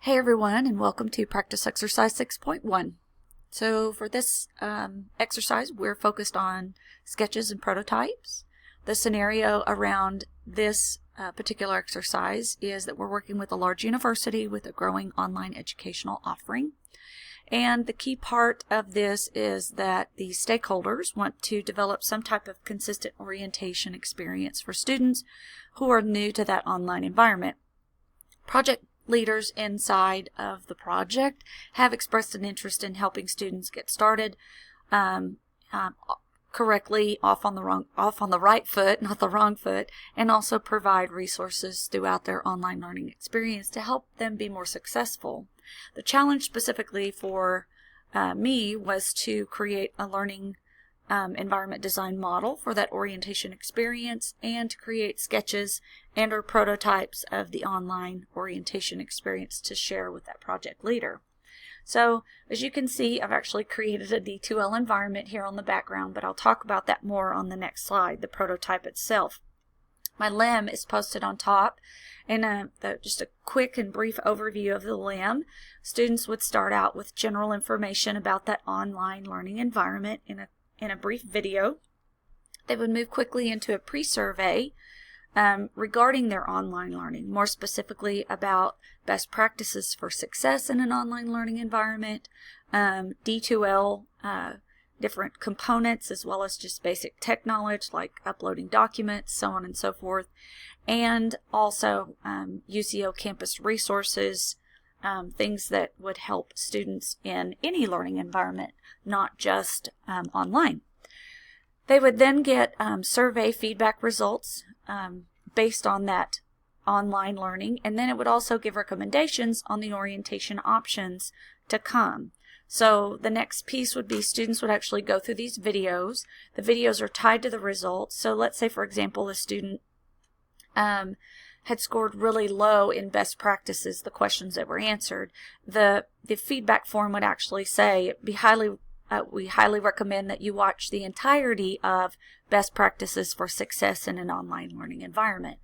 Hey everyone, and welcome to practice exercise 6.1. So for this exercise, we're focused on sketches and prototypes. The scenario around this particular exercise is that we're working with a large university with a growing online educational offering. And the key part of this is that the stakeholders want to develop some type of consistent orientation experience for students who are new to that online environment. Project leaders inside of the project have expressed an interest in helping students get started correctly, off on the right foot, not the wrong foot, and also provide resources throughout their online learning experience to help them be more successful. The challenge specifically for me was to create a learning environment design model for that orientation experience and to create sketches and or prototypes of the online orientation experience to share with that project leader. So as you can see, I've actually created a D2L environment here on the background, but I'll talk about that more on the next slide, the prototype itself. My LEM is posted on top, and just a quick and brief overview of the LEM. Students would start out with general information about that online learning environment in a brief video. They would move quickly into a pre-survey regarding their online learning, more specifically about best practices for success in an online learning environment, D2L, different components, as well as just basic tech knowledge like uploading documents, so on and so forth, and also UCO campus resources, things that would help students in any learning environment, not just online. They would then get survey feedback results based on that online learning, and then it would also give recommendations on the orientation options to come. So the next piece would be students would actually go through these videos. The videos are tied to the results. So let's say, for example, a student had scored really low in best practices, the questions that were answered. The feedback form would actually say, we highly recommend that you watch the entirety of best practices for success in an online learning environment.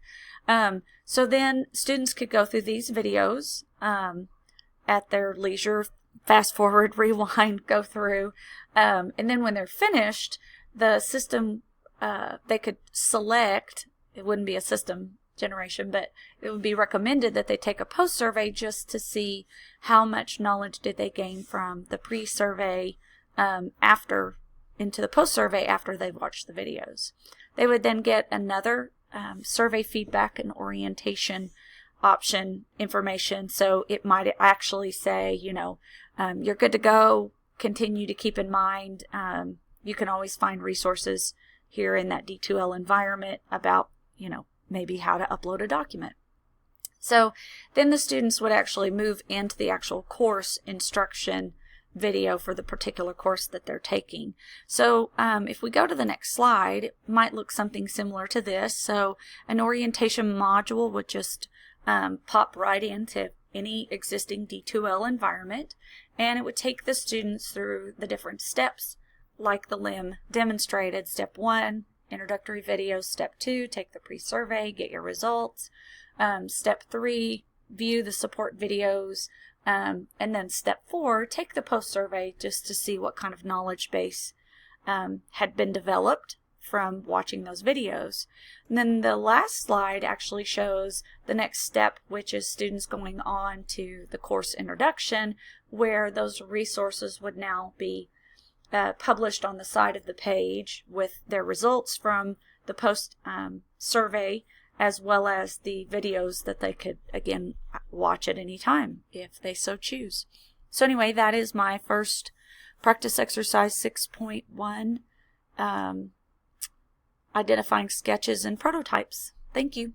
So then students could go through these videos at their leisure, fast forward, rewind, go through, and then when they're finished, the system, they could select, it wouldn't be a system generation, but it would be recommended that they take a post-survey just to see how much knowledge did they gain from the pre-survey into the post-survey after they've watched the videos. They would then get another survey feedback and orientation option information. So it might actually say, you're good to go, continue to keep in mind. You can always find resources here in that D2L environment about, maybe how to upload a document. So then the students would actually move into the actual course instruction video for the particular course that they're taking. So if we go to the next slide, it might look something similar to this. So an orientation module would just pop right into any existing D2L environment, and it would take the students through the different steps like the LEM demonstrated. Step 1, introductory videos. Step 2, take the pre-survey, get your results. Step 3, view the support videos. And then step 4, take the post-survey just to see what kind of knowledge base had been developed from watching those videos. And then the last slide actually shows the next step, which is students going on to the course introduction, where those resources would now be published on the side of the page with their results from the post-survey, as well as the videos that they could, again, watch at any time if they so choose. So anyway, that is my first practice exercise 6.1, identifying sketches and prototypes. Thank you.